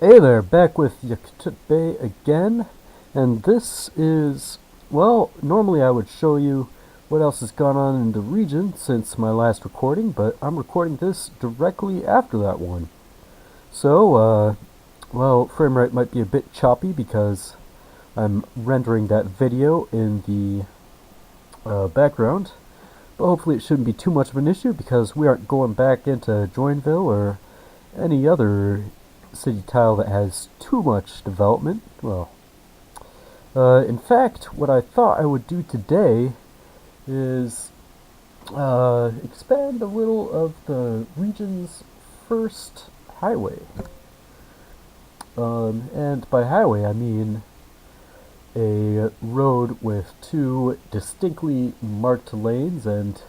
Hey there, back with Yakutat Bay again, and this is, well, normally I would show you what else has gone on in the region since my last recording, but I'm recording this directly after that one. So, well, frame rate might be a bit choppy because I'm rendering that video in the background, but hopefully it shouldn't be too much of an issue because we aren't going back into Joinville or any other city tile that has too much development. Well, in fact, what I thought I would do today is expand a little of the region's first highway. And by highway, I mean a road with two distinctly marked lanes and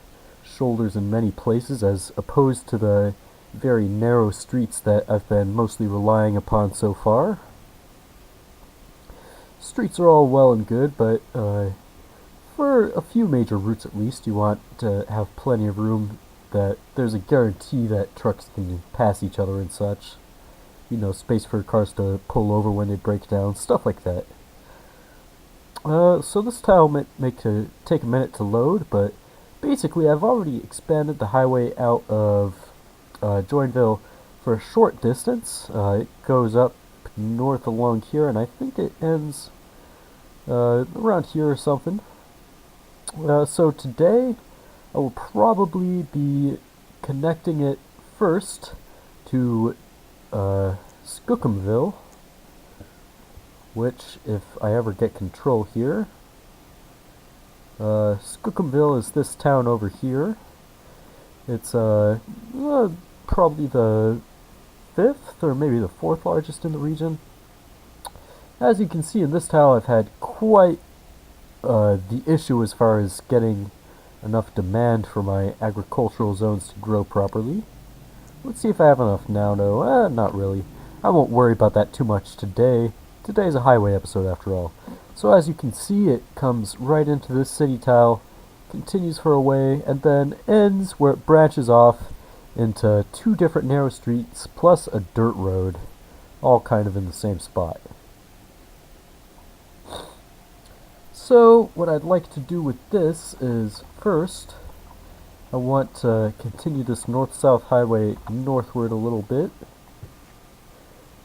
shoulders in many places, as opposed to the very narrow streets that I've been mostly relying upon so far. Streets are all well and good, but for a few major routes at least, you want to have plenty of room that there's a guarantee that trucks can pass each other and such. You know, space for cars to pull over when they break down, stuff like that. So this tile might take a minute to load, but basically I've already expanded the highway out of Joinville for a short distance. It goes up north along here, and I think it ends around here or something. So today I will probably be connecting it first to Skookumville, which, if I ever get control here, Skookumville is this town over here. It's probably the 5th or maybe the 4th largest in the region. As you can see in this tile, I've had quite the issue as far as getting enough demand for my agricultural zones to grow properly. Let's see if I have enough now. No, not really. I won't worry about that too much today. Today's a highway episode after all. So as you can see, it comes right into this city tile, continues for a way, and then ends where it branches off into two different narrow streets plus a dirt road, all kind of in the same spot. So what I'd like to do with this is, first, I want to continue this north-south highway northward a little bit,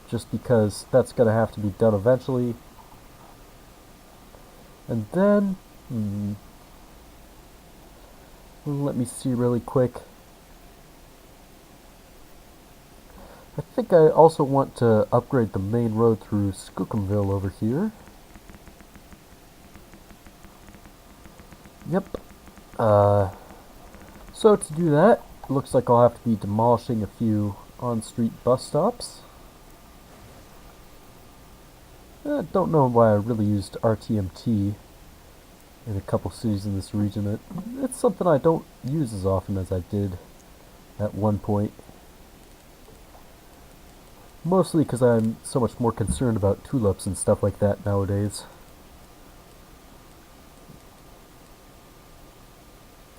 just because that's going to have to be done eventually. And then, let me see really quick. I think I also want to upgrade the main road through Skookumville over here. Yep. So to do that, it looks like I'll have to be demolishing a few on-street bus stops. I don't know why I really used RTMT in a couple cities in this region. It's something I don't use as often as I did at one point. Mostly because I'm so much more concerned about tulips and stuff like that nowadays.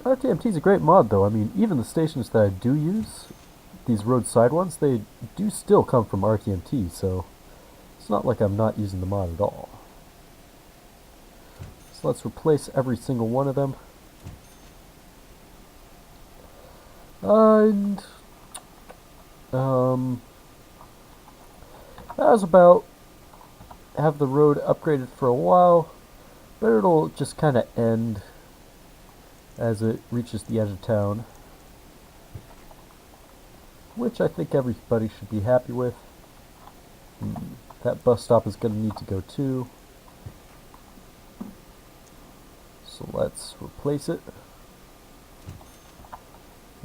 RTMT is a great mod though. I mean, even the stations that I do use, these roadside ones, they do still come from RTMT, so it's not like I'm not using the mod at all. So let's replace every single one of them. And that was about have the road upgraded for a while, but it'll just kind of end as it reaches the edge of town, which I think everybody should be happy with. That bus stop is going to need to go too, so let's replace it.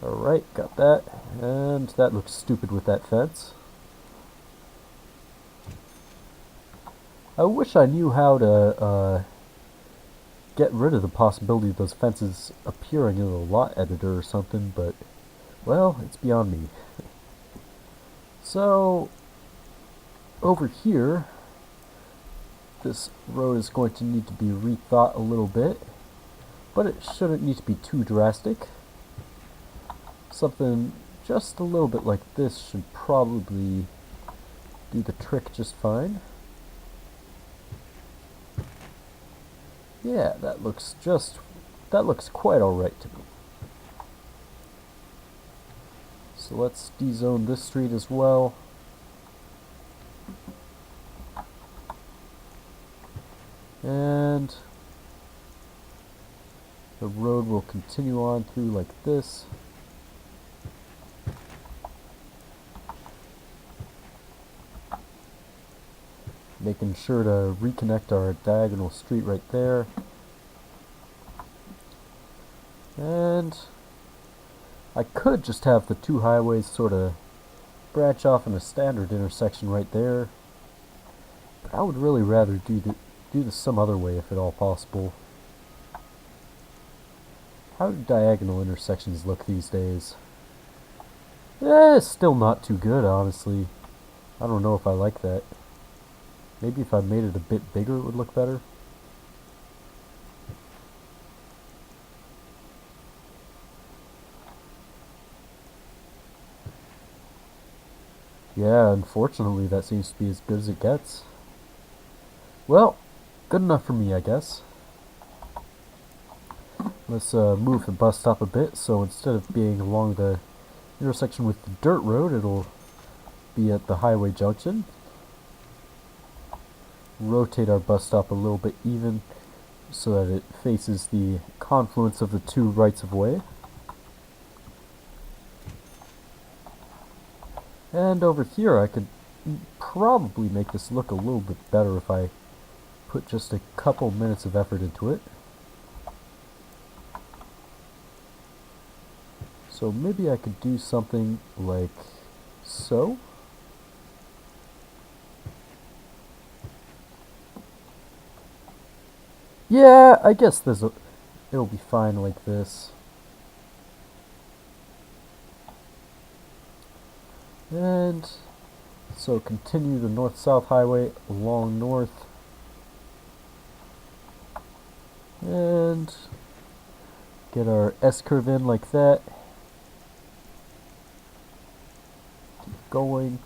Alright, got that, and that looks stupid with that fence. I wish I knew how to get rid of the possibility of those fences appearing in the lot editor or something, but, well, it's beyond me. So, over here, this road is going to need to be rethought a little bit, but it shouldn't need to be too drastic. Something just a little bit like this should probably do the trick just fine. Yeah, that looks quite alright to me. So let's dezone this street as well. And the road will continue on through like this. Making sure to reconnect our diagonal street right there. And I could just have the two highways sort of branch off in a standard intersection right there. But I would really rather do this some other way if at all possible. How do diagonal intersections look these days? Still not too good, honestly. I don't know if I like that. Maybe if I made it a bit bigger it would look better. Yeah, unfortunately that seems to be as good as it gets. Well, good enough for me, I guess. Let's move the bus stop a bit, so instead of being along the intersection with the dirt road, it'll be at the highway junction. Rotate our bus stop a little bit even so that it faces the confluence of the two rights of way. And over here I could probably make this look a little bit better if I put just a couple minutes of effort into it. So maybe I could do something like so. Yeah, I guess it'll be fine like this. And so continue the north-south highway along north. And get our S-curve in like that. Keep going.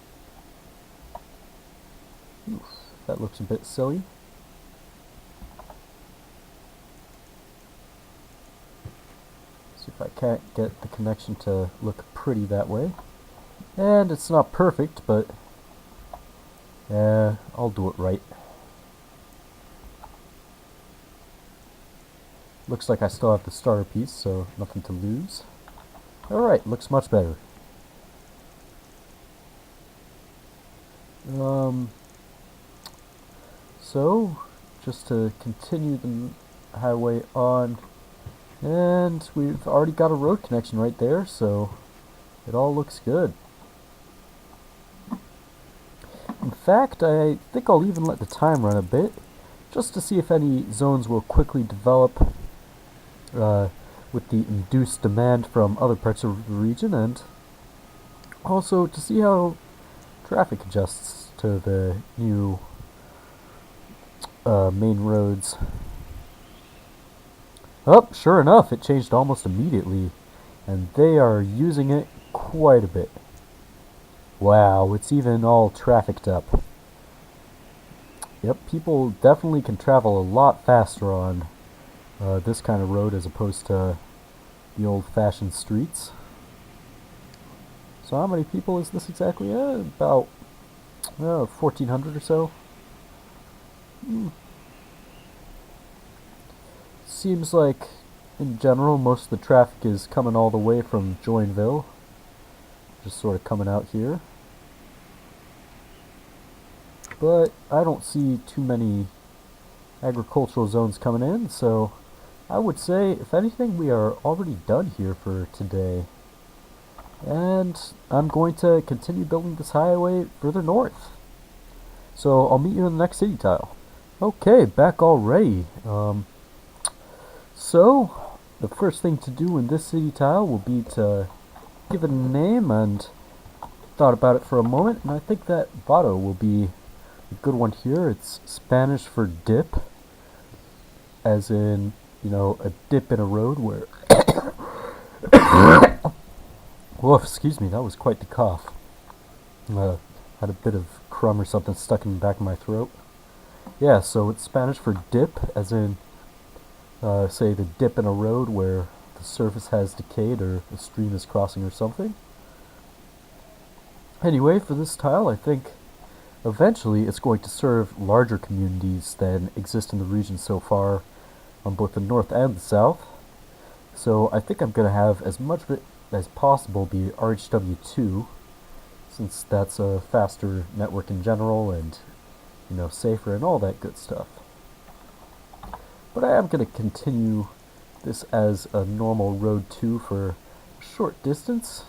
Oof, that looks a bit silly. See if I can't get the connection to look pretty that way. And it's not perfect, but I'll do it right. Looks like I still have the starter piece, so nothing to lose. Alright, looks much better. So, just to continue the highway on, and we've already got a road connection right there, so it all looks good. In fact, I think I'll even let the time run a bit, just to see if any zones will quickly develop with the induced demand from other parts of the region, and also to see how traffic adjusts to the new main roads. Oh, sure enough, it changed almost immediately, and they are using it quite a bit. Wow, it's even all trafficked up. Yep, people definitely can travel a lot faster on this kind of road as opposed to the old-fashioned streets. So how many people is this exactly? About 1,400 or so. Seems like, in general, most of the traffic is coming all the way from Joinville. Just sort of coming out here. But I don't see too many agricultural zones coming in, so I would say, if anything, we are already done here for today. And I'm going to continue building this highway further north. So I'll meet you in the next city tile. Okay, back already. So the first thing to do in this city tile will be to give it a name, and thought about it for a moment, and I think that Vado will be a good one here. It's Spanish for dip, as in, you know, a dip in a road where whoa, excuse me, that was quite the cough. Had a bit of crumb or something stuck in the back of my throat. Yeah, so it's Spanish for dip, as in, say, the dip in a road where the surface has decayed or a stream is crossing or something. Anyway, for this tile, I think eventually it's going to serve larger communities than exist in the region so far on both the north and the south. So I think I'm going to have as much of it as possible be RHW2, since that's a faster network in general and, you know, safer and all that good stuff. But I am going to continue this as a normal road 2 for a short distance.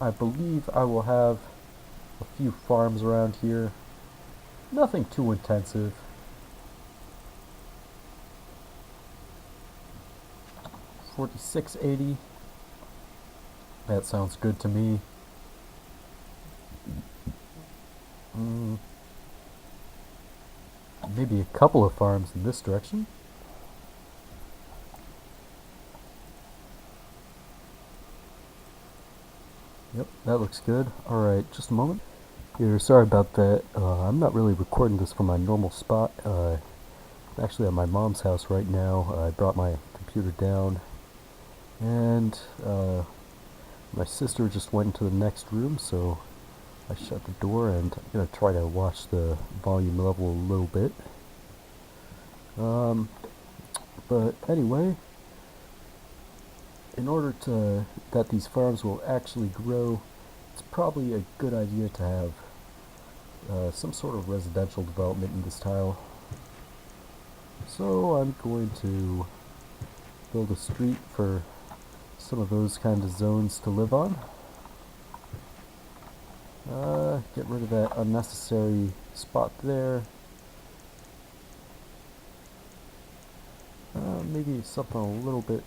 I believe I will have a few farms around here. Nothing too intensive. $46.80. That sounds good to me. Maybe a couple of farms in this direction. Yep, that looks good. Alright, just a moment. Here, sorry about that. I'm not really recording this from my normal spot. Actually at my mom's house right now. I brought my computer down, and my sister just went into the next room, so I shut the door, and I'm going to try to watch the volume level a little bit. But anyway, in order that these farms will actually grow, it's probably a good idea to have some sort of residential development in this tile. So I'm going to build a street for some of those kind of zones to live on. Get rid of that unnecessary spot there. Maybe something a little bit,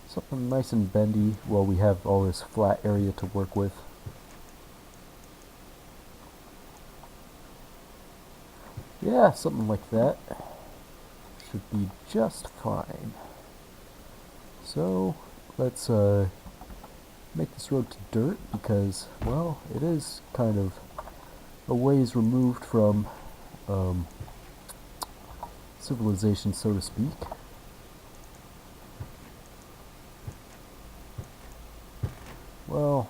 something nice and bendy while we have all this flat area to work with. Yeah, something like that should be just fine. So let's make this road to dirt, because, well, it is kind of a ways removed from civilization, so to speak. Well,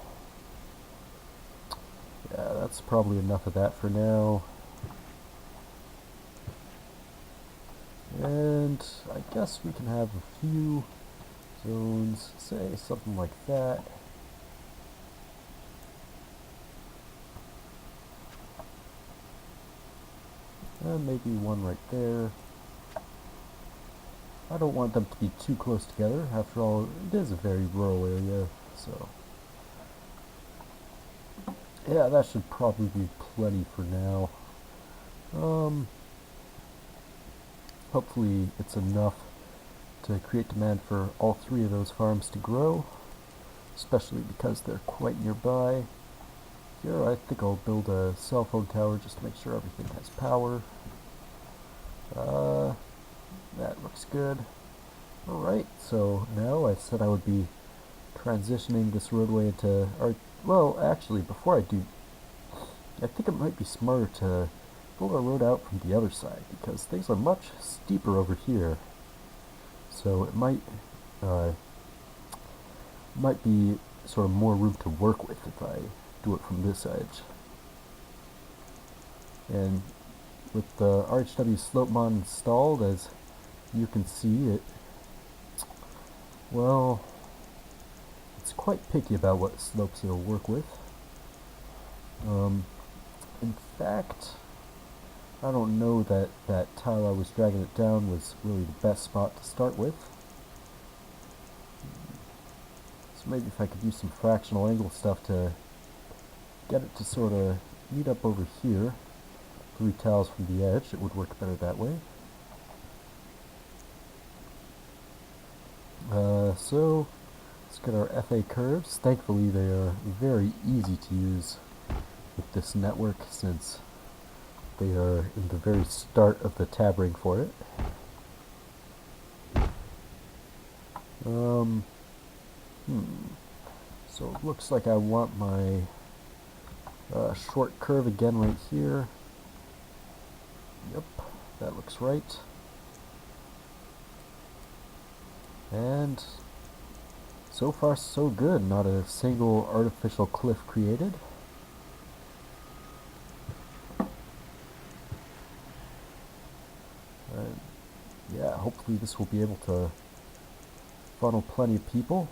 yeah, that's probably enough of that for now. And I guess we can have a few zones, say something like that. And maybe one right there. I don't want them to be too close together. After all, it is a very rural area, so yeah, that should probably be plenty for now. Hopefully it's enough to create demand for all three of those farms to grow, especially because they're quite nearby. Here I think I'll build a cell phone tower just to make sure everything has power. That looks good. Alright, so now I said I would be transitioning this roadway into our, well, actually, before I do, I think it might be smarter to build our road out from the other side, because things are much steeper over here. So it might be sort of more room to work with if I do it from this edge. And with the RHW slope mod installed, as you can see, it, well, it's quite picky about what slopes it'll work with. In fact, I don't know that that tile I was dragging it down was really the best spot to start with. So maybe if I could use some fractional angle stuff to get it to sort of meet up over here, 3 tiles from the edge, it would work better that way. So let's get our FA curves. Thankfully they are very easy to use with this network, since they are in the very start of the tab ring for it. So it looks like I want my short curve again right here. Yep, that looks right. And so far so good, not a single artificial cliff created. Yeah, hopefully this will be able to funnel plenty of people.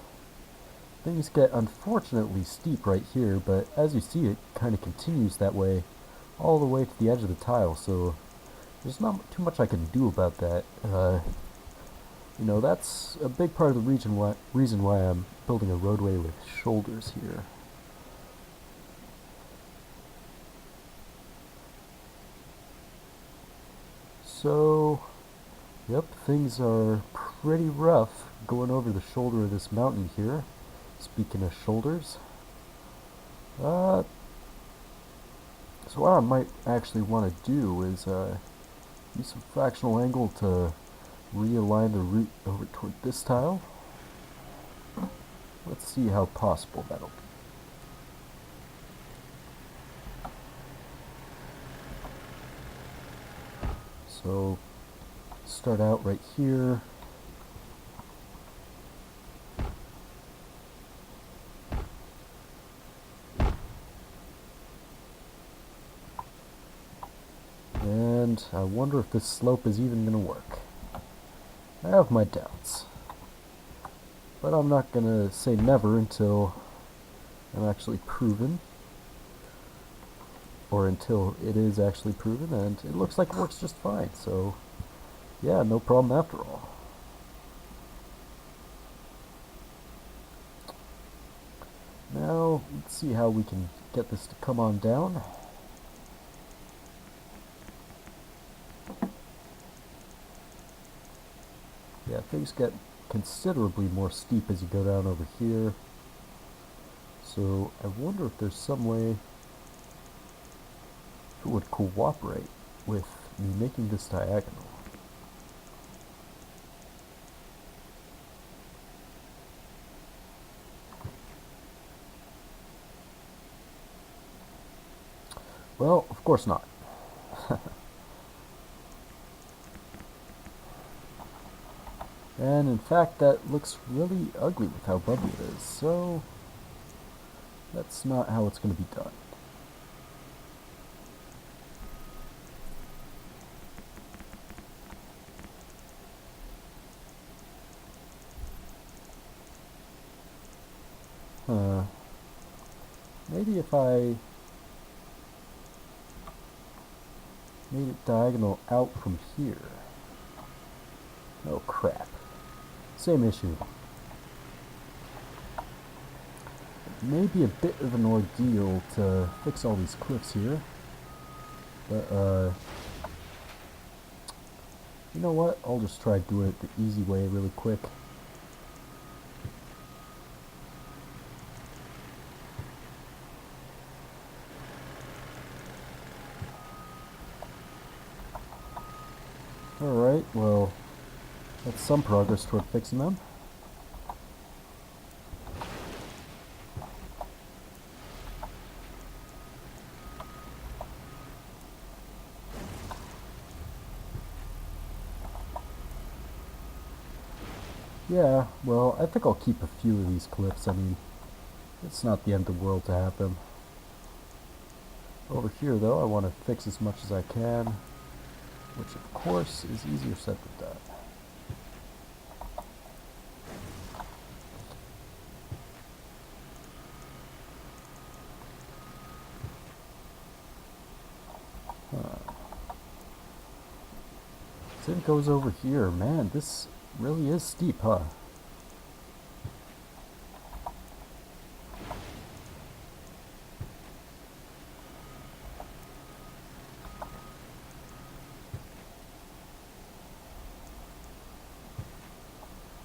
Things get unfortunately steep right here, but as you see, it kind of continues that way all the way to the edge of the tile, so there's not too much I can do about that. You know, that's a big part of the reason why I'm building a roadway with shoulders here. So, yep, things are pretty rough going over the shoulder of this mountain here. Speaking of shoulders. So what I might actually want to do is use some fractional angle to realign the route over toward this tile. Let's see how possible that'll be. So start out right here. And I wonder if this slope is even going to work. I have my doubts. But I'm not going to say never until I'm actually proven. Or until it is actually proven, and it looks like it works just fine, so yeah, no problem after all. Now, let's see how we can get this to come on down. Yeah, things get considerably more steep as you go down over here. So I wonder if there's some way it would cooperate with me making this diagonal. Well, of course not. And in fact, that looks really ugly with how bumpy it is, so that's not how it's going to be done. Maybe if I made it diagonal out from here. Oh crap. Same issue. It may be a bit of an ordeal to fix all these cliffs here. But, you know what? I'll just try doing it the easy way really quick. Alright, well, that's some progress toward fixing them. Yeah, well, I think I'll keep a few of these cliffs. I mean, it's not the end of the world to have them. Over here, though, I want to fix as much as I can, which, of course, is easier said than done. Same goes over here. Man, this really is steep, huh?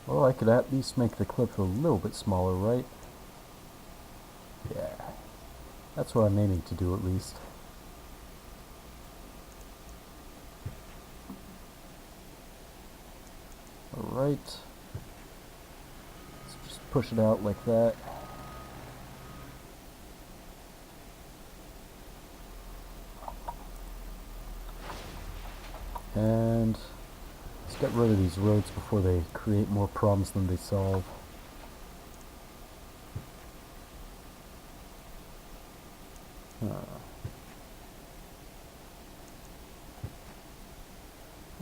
Well, I could at least make the clip a little bit smaller, right? Yeah. That's what I'm aiming to do, at least. Alright. Let's just push it out like that. And let's get rid of these roads before they create more problems than they solve.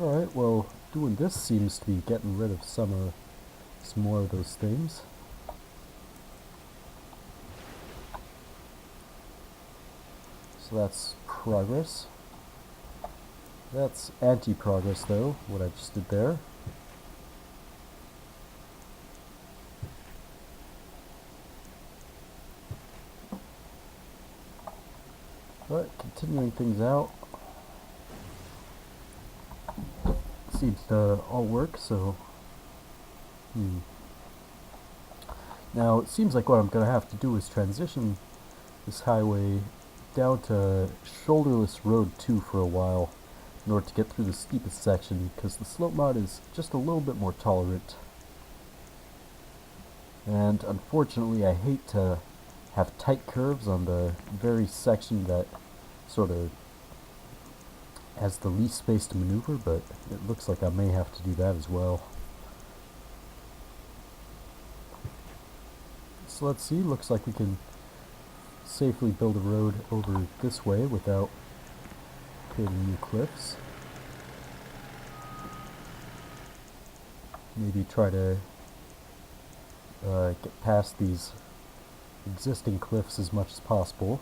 Alright, well, doing this seems to be getting rid of some more of those things. So that's progress. That's anti-progress though, what I just did there. But continuing things out seems to all work, so now it seems like what I'm going to have to do is transition this highway down to shoulderless road 2 for a while in order to get through the steepest section, because the slope mod is just a little bit more tolerant. And unfortunately I hate to have tight curves on the very section that sort of has the least space to maneuver, but it looks like I may have to do that as well. So let's see, looks like we can safely build a road over this way without creating new cliffs. Maybe try to get past these existing cliffs as much as possible.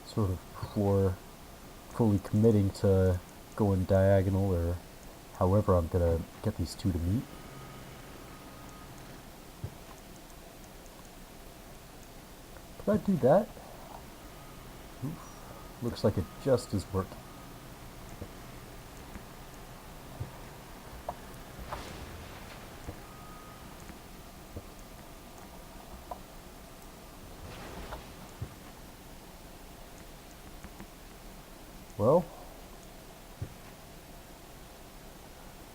Sort of before fully committing to going diagonal, or however I'm gonna get these two to meet. Could I do that? Oof. Looks like it just is working. Well,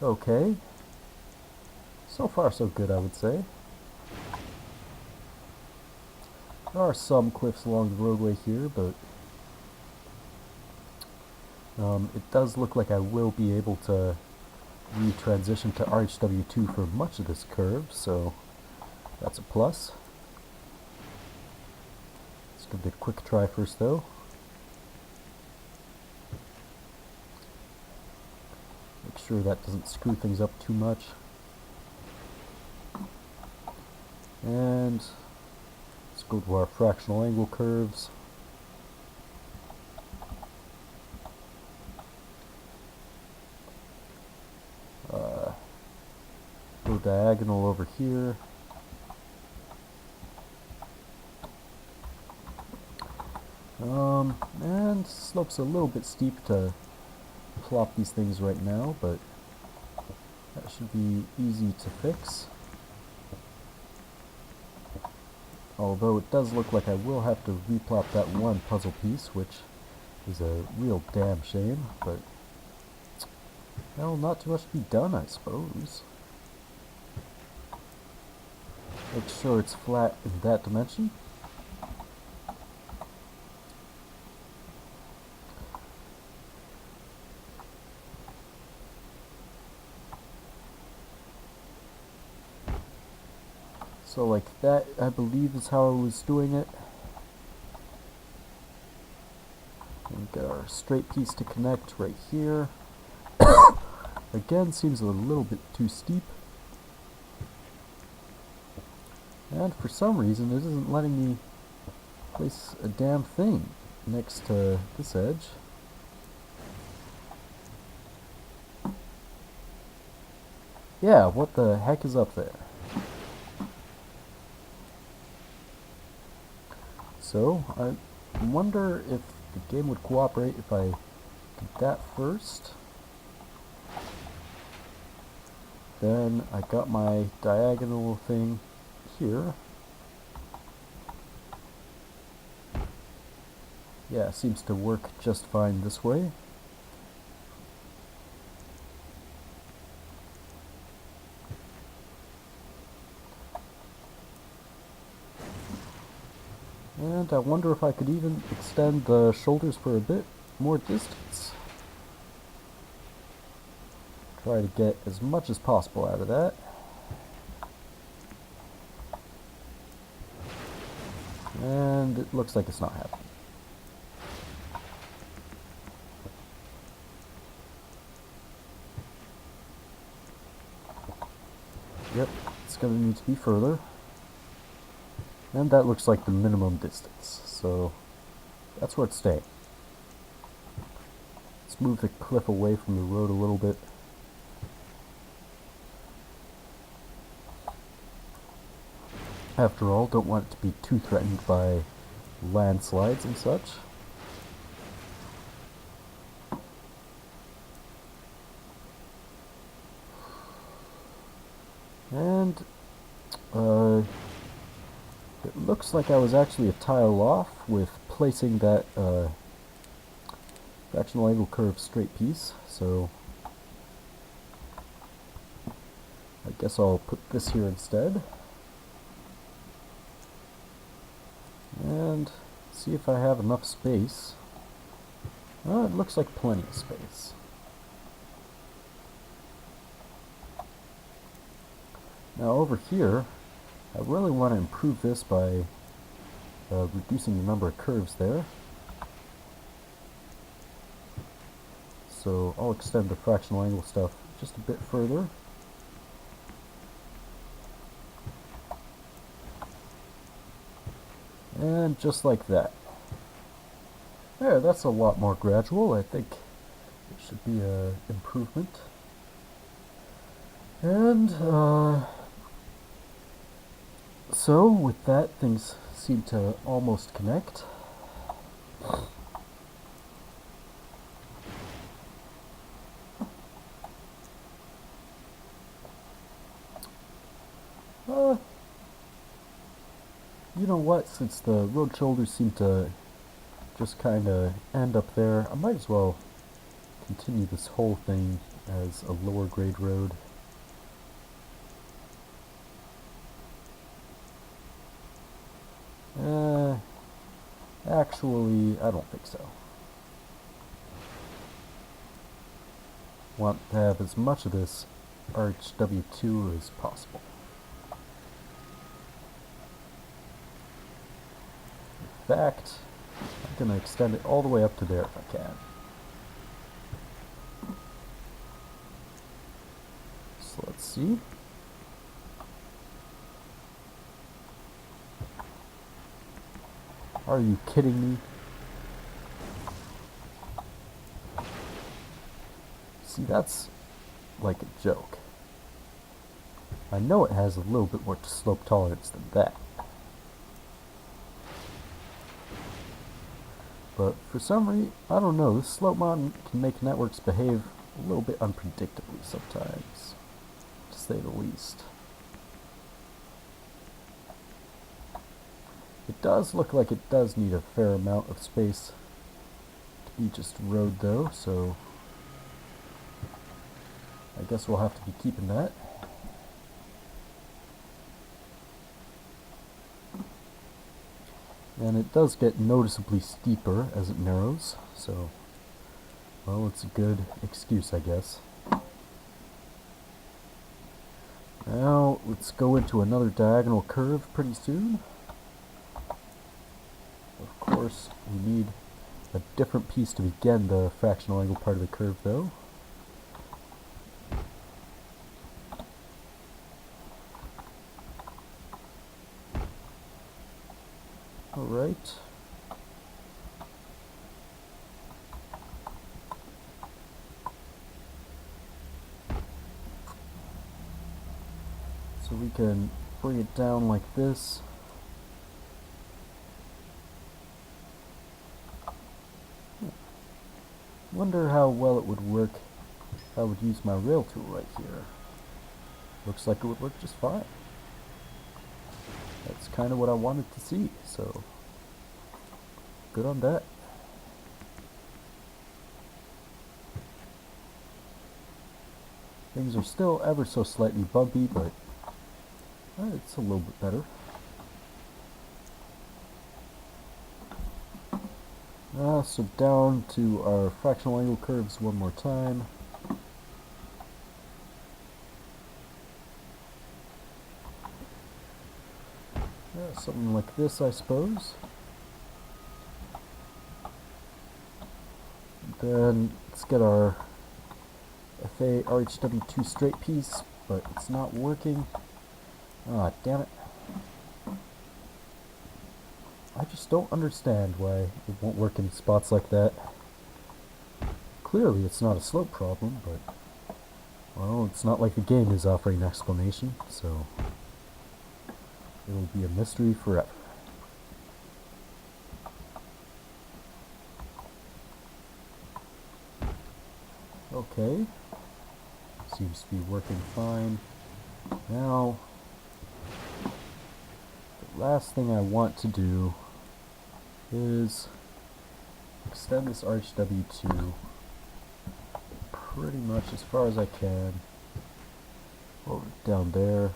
okay. So far so good, I would say. There are some cliffs along the roadway here, but it does look like I will be able to retransition to RHW2 for much of this curve, so that's a plus. Let's give it a quick try first though. Make sure that doesn't screw things up too much. And let's go to our fractional angle curves. Go diagonal over here. And slope's a little bit steep to plop these things right now, but that should be easy to fix. Although it does look like I will have to replop that one puzzle piece, which is a real damn shame, but well, not too much to be done, I suppose. Make sure it's flat in that dimension. So like that, I believe, is how I was doing it. We've got our straight piece to connect right here. Again, seems a little bit too steep. And for some reason, it isn't letting me place a damn thing next to this edge. Yeah, what the heck is up there? So, I wonder if the game would cooperate if I did that first. Then I got my diagonal thing here. Yeah, it seems to work just fine this way. And I wonder if I could even extend the shoulders for a bit more distance. Try to get as much as possible out of that. And it looks like it's not happening. Yep, it's going to need to be further. And that looks like the minimum distance, so that's where it's staying. Let's move the cliff away from the road a little bit. After all, don't want it to be too threatened by landslides and such. And it looks like I was actually a tile off with placing that fractional angle curve straight piece, so I guess I'll put this here instead. And see if I have enough space. Oh, it looks like plenty of space. Now over here, I really want to improve this by reducing the number of curves there. So I'll extend the fractional angle stuff just a bit further. And just like that. There, that's a lot more gradual. I think it should be an improvement. And so with that, things seem to almost connect. You know what, since the road shoulders seem to just kind of end up there, I might as well continue this whole thing as a lower grade road. Actually, I don't think so. Want to have as much of this arch W2 as possible. In fact, I'm going to extend it all the way up to there if I can. So let's see. Are you kidding me? See, that's like a joke. I know it has a little bit more slope tolerance than that. But for some reason, I don't know, this slope mod can make networks behave a little bit unpredictably sometimes, to say the least. It does look like it does need a fair amount of space to be just road though, so I guess we'll have to be keeping that. And it does get noticeably steeper as it narrows, so, well, it's a good excuse, I guess. Now, let's go into another diagonal curve pretty soon. Of course, we need a different piece to begin the fractional angle part of the curve, though. Alright. So we can bring it down like this. Wonder how well it would work if I would use my rail tool right here. Looks like it would work just fine. That's kind of what I wanted to see, so good on that. Things are still ever so slightly bumpy, but it's a little bit better. So down to our fractional angle curves one more time. Something like this, I suppose. Then let's get our FA RHW2 straight piece, but it's not working. Ah, damn it. I just don't understand why it won't work in spots like that. Clearly it's not a slope problem, but well, it's not like the game is offering an explanation, so it'll be a mystery forever. Okay, seems to be working fine. Now, the last thing I want to do is extend this RHW2 pretty much as far as I can over down there.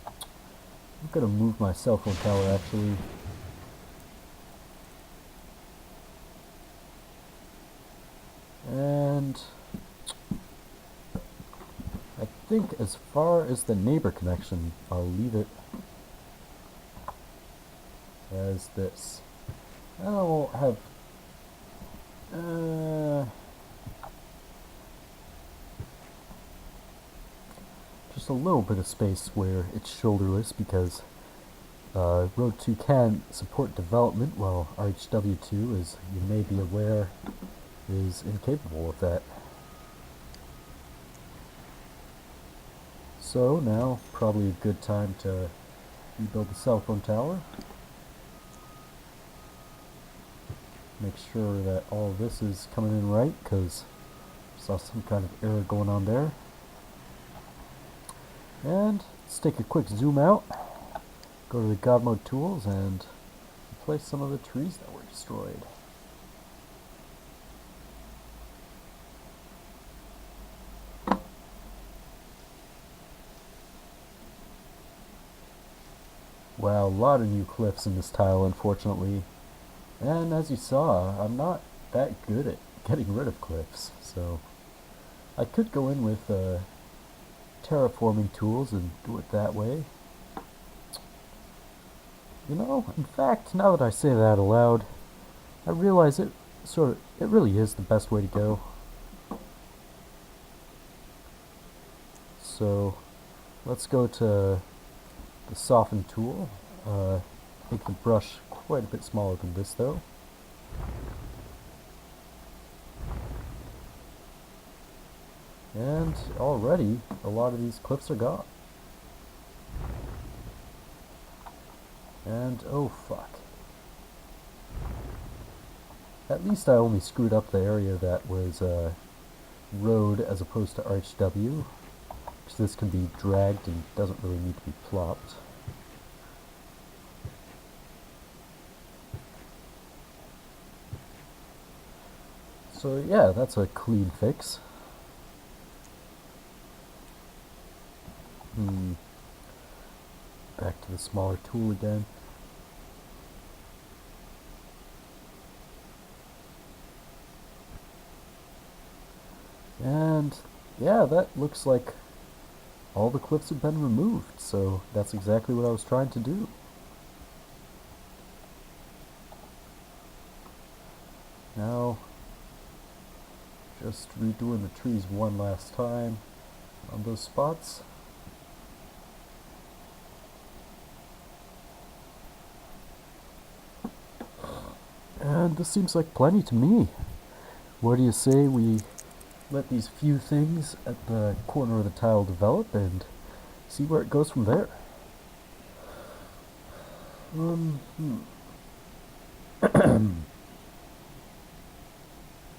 I'm gonna move my cell phone tower actually. And I think as far as the neighbor connection, I'll leave it as this. I'll have just a little bit of space where it's shoulderless because Road 2 can support development, while RHW2, as you may be aware, is incapable of that. So now, probably a good time to rebuild the cell phone tower. Make sure that all of this is coming in right, because I saw some kind of error going on there. And let's take a quick zoom out, go to the God Mode tools, and replace some of the trees that were destroyed. Wow, a lot of new cliffs in this tile, unfortunately. And as you saw, I'm not that good at getting rid of cliffs, so I could go in with terraforming tools and do it that way. You know, in fact, now that I say that aloud, I realize it really is the best way to go. So let's go to the soften tool. Make the brush quite a bit smaller than this though. And already a lot of these cliffs are gone. And oh fuck. At least I only screwed up the area that was road as opposed to RHW, because this can be dragged and doesn't really need to be plopped. So yeah, that's a clean fix. Back to the smaller tool again. And yeah, that looks like all the cliffs have been removed, so that's exactly what I was trying to do. Now, just redoing the trees one last time on those spots. And this seems like plenty to me. What do you say we let these few things at the corner of the tile develop and see where it goes from there?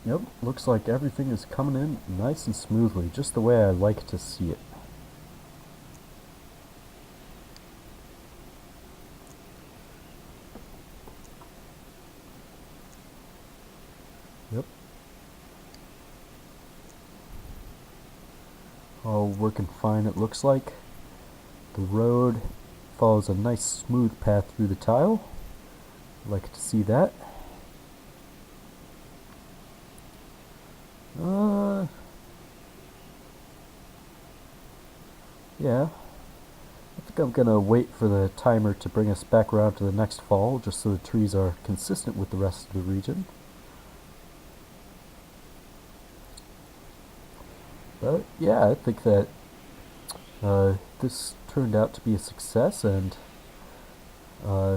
Yep, looks like everything is coming in nice and smoothly, just the way I like to see it. Yep. All working fine, it looks like. The road follows a nice smooth path through the tile. I'd like to see that. Yeah. I think I'm gonna wait for the timer to bring us back around to the next fall, just so the trees are consistent with the rest of the region. But yeah, I think that this turned out to be a success, and uh,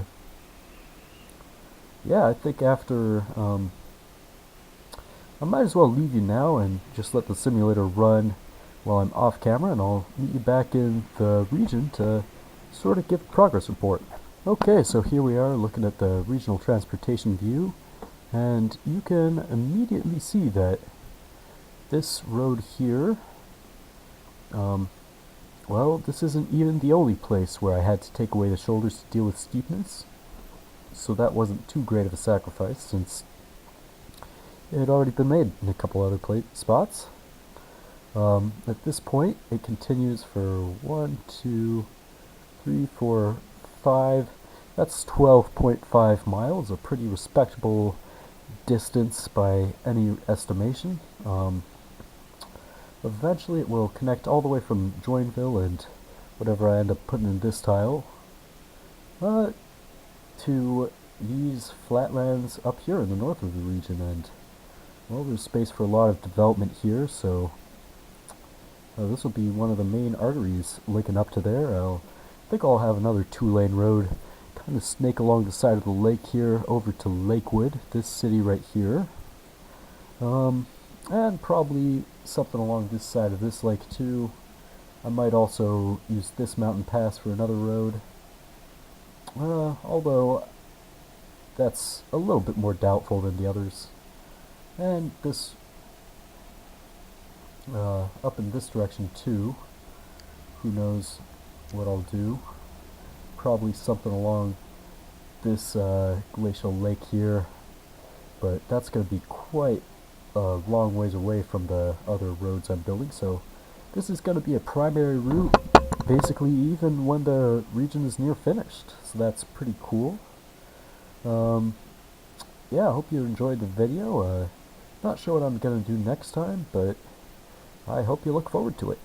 yeah, I think after I might as well leave you now and just let the simulator run while I'm off camera, and I'll meet you back in the region to sort of give a progress report. Okay, so here we are looking at the regional transportation view, and you can immediately see that this road here, well, this isn't even the only place where I had to take away the shoulders to deal with steepness, so that wasn't too great of a sacrifice since it had already been made in a couple other spots. At this point, it continues for 1, 2, 3, 4, 5. That's 12.5 miles, a pretty respectable distance by any estimation. Eventually it will connect all the way from Joinville and whatever I end up putting in this tile to these flatlands up here in the north of the region, and well, there's space for a lot of development here, so this will be one of the main arteries linking up to there. I think I'll have another 2-lane road kind of snake along the side of the lake here over to Lakewood, this city right here. And probably something along this side of this lake too. I might also use this mountain pass for another road. Although that's a little bit more doubtful than the others. And this up in this direction too. Who knows what I'll do. Probably something along this glacial lake here, but that's going to be quite a long ways away from the other roads I'm building, so this is going to be a primary route basically even when the region is near finished, so that's pretty cool. Yeah, I hope you enjoyed the video. Not sure what I'm going to do next time, but I hope you look forward to it.